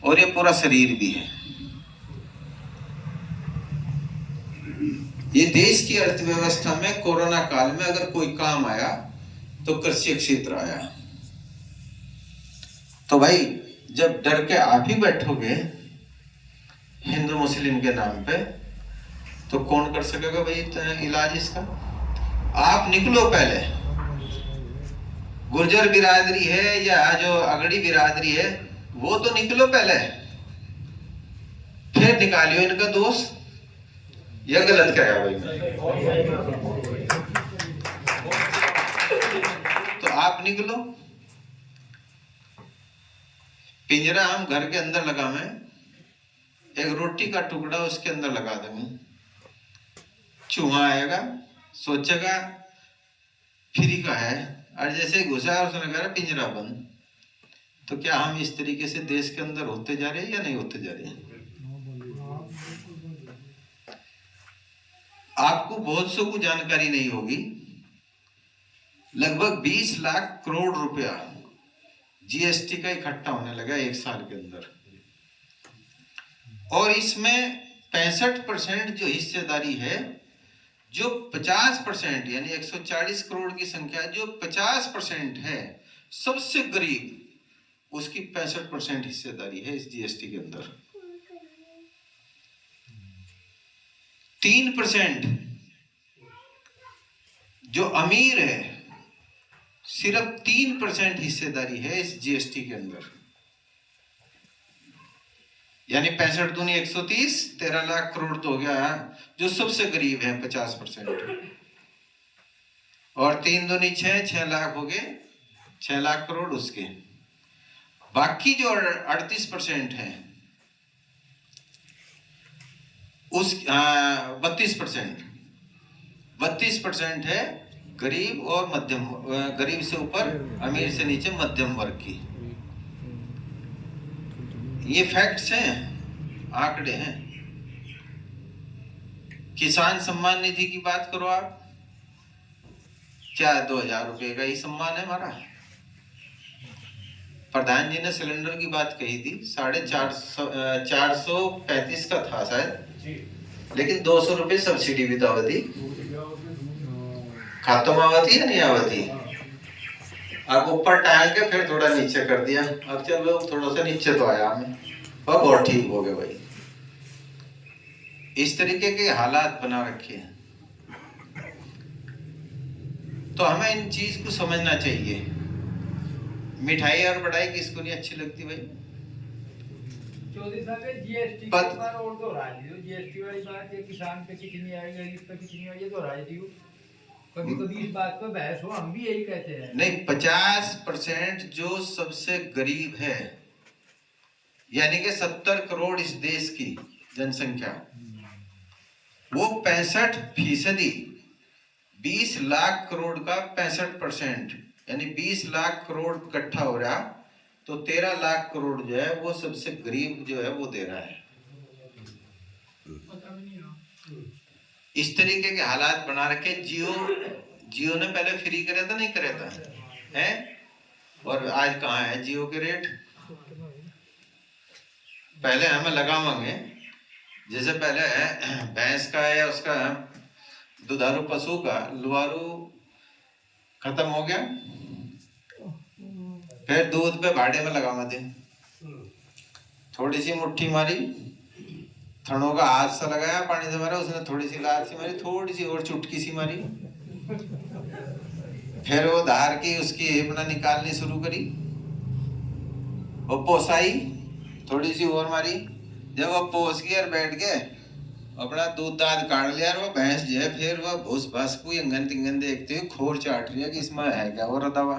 और ये पूरा शरीर भी है। ये देश की अर्थव्यवस्था में कोरोना काल में अगर कोई काम आया तो कृषि क्षेत्र आया। तो भाई जब डर के आप ही बैठोगे हिंदू मुस्लिम के नाम पे, तो कौन कर सकेगा भाई इलाज इसका? आप निकलो पहले, गुर्जर बिरादरी है या जो अगड़ी बिरादरी है वो तो निकलो पहले, फिर निकालियो इनका दोष। यह गलत क्या है भाई? तो आप निकलो। पिंजरा हम घर के अंदर लगावे, एक रोटी का टुकड़ा उसके अंदर लगा देंगे, चूहा आएगा, सोचेगा फ्री का है, और जैसे घुसा उसने कहा पिंजरा बंद। तो क्या हम इस तरीके से देश के अंदर होते जा रहे हैं या नहीं होते जा रहे हैं? आपको बहुत सौ को जानकारी नहीं होगी, लगभग 20 लाख करोड़ रुपया जीएसटी का इकट्ठा होने लगा एक साल के अंदर, और इसमें 65% जो हिस्सेदारी है, जो 50% यानी 140 करोड़ की संख्या जो 50% है सबसे गरीब, उसकी 65% हिस्सेदारी है इस जीएसटी के अंदर। 3% जो अमीर है, सिर्फ 3% हिस्सेदारी है इस जीएसटी के अंदर। यानी 65 दूनी 130, 13 लाख करोड़ तो हो गया जो सबसे गरीब है 50%, और 3 दूनी 6 लाख हो गए, 6 लाख करोड़ उसके। बाकी जो 38% है उस 32% है गरीब और मध्यम, गरीब से ऊपर, अमीर से नीचे, मध्यम वर्ग की। ये फैक्ट्स हैं, आंकड़े हैं। किसान सम्मान निधि की बात करो आप, क्या 2000 रुपए का ही सम्मान है हमारा? प्रधान जी ने सिलेंडर की बात कही थी, 435 का था शायद, लेकिन 200 रुपए सब्सिडी भी तो आवती, खातों में आवती है नहीं आवती? अब ऊपर टांग के फिर थोड़ा नीचे कर दिया, अब चलो थोड़ा सा नीचे तो आया हमें, अब और ठीक हो गए भाई। इस तरीके के हालात बना रखे हैं, तो हमें इन चीज को समझना चाहिए। मिठाई और बढ़ाई किसको नहीं अच्छी लगती भाई? चौधरी साहब जीएसटी के बारे और दोहरा दियो, जीएसटी वाली बात, ये किसान पे कितनी आई, गरीब पे कितनी आई, ये दोहरा दियो। कभी कभी इस बात पे बहस हो, हम भी यही कहते हैं। नहीं, 50% जो सबसे गरीब है, यानी कि 70 करोड़ इस देश की जनसंख्या, वो 65%, 20 लाख करोड़ का 65%, यानी 20 लाख करोड़ इकट्ठा हो रहा, तो 13 लाख करोड़ जो है वो सबसे गरीब जो है वो दे रहा है। इस तरीके के हालात बना रखे। जियो ने पहले फ्री कराया था, नहीं कराया था है? और आज कहाँ है जियो के रेट? पहले हमें लगावांगे, जैसे पहले भैंस का है उसका दुधारू पशु का लुहारू खत्म हो गया, फिर दूध पे भाड़े में लगावा दे, थोड़ी सी मुट्ठी मारी, थनों का हाथ सा लगाया, पानी से मारा, उसने थोड़ी सी लात सी मारी, थोड़ी सी और चुटकी सी मारी, फिर वो धार की उसकी अपना निकालनी शुरू करी, वो पोसाई, थोड़ी सी और मारी, जब वो पोस गई और बैठ गए, अपना दूध दाद काट लिया, और वो भैंस जो है फिर वो भूस भास को अंगन तिंगन देखते हुए खोर चाट रही है कि इसमें है क्या वो रदावा।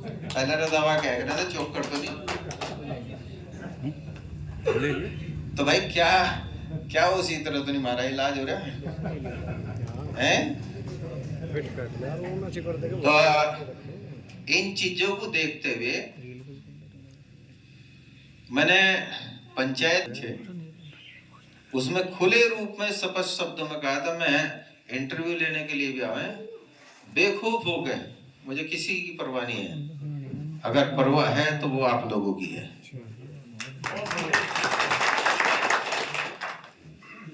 पहले रदावा कह रहे थे, चौक कर तो नहीं। तो भाई क्या उसी तरह तो नहीं मारा इलाज हो रहा है? तो इन चीजों को देखते हुए मैंने पंचायत उसमें खुले रूप में स्पष्ट शब्दों में कहा था, मैं इंटरव्यू लेने के लिए भी आए, बेखौफ हो गए, मुझे किसी की परवाह नहीं है, अगर परवाह है तो वो आप लोगों की है।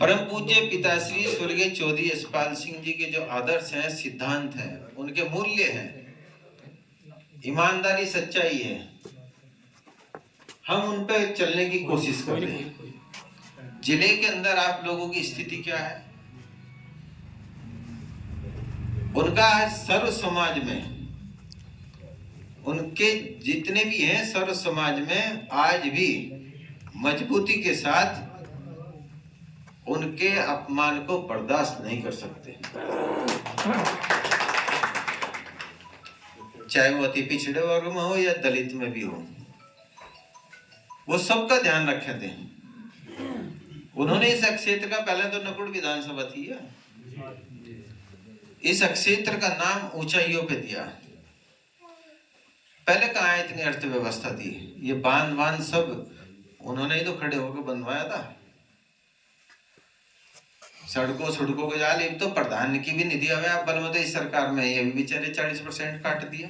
परम पूज्य पिताश्री स्वर्गीय चौधरी यशपाल सिंह जी के जो आदर्श हैं, सिद्धांत हैं, उनके मूल्य हैं, ईमानदारी, सच्चाई है, हम उन पर चलने की कोशिश कर रहे हैं। जिले के अंदर आप लोगों की स्थिति क्या है? उनका सर्व समाज में, उनके जितने भी हैं सर्व समाज में आज भी मजबूती के साथ उनके अपमान को बर्दाश्त नहीं कर सकते, चाहे वो अति पिछड़े वर्ग में हो या दलित में भी हो। वो सबका ध्यान रखे थे। उन्होंने इस क्षेत्र का, पहले तो नकुड़ विधानसभा थी, इस क्षेत्र का नाम ऊंचाइयों पे दिया। पहले कहाँ इतनी अर्थव्यवस्था थी? ये बांध सब उन्होंने ही तो खड़े होकर बनवाया था। सड़कों के जाल, एक तो प्रधान की भी निधि हमें आप बनवाते इस सरकार में, ये भी बेचारे 40% काट दिया।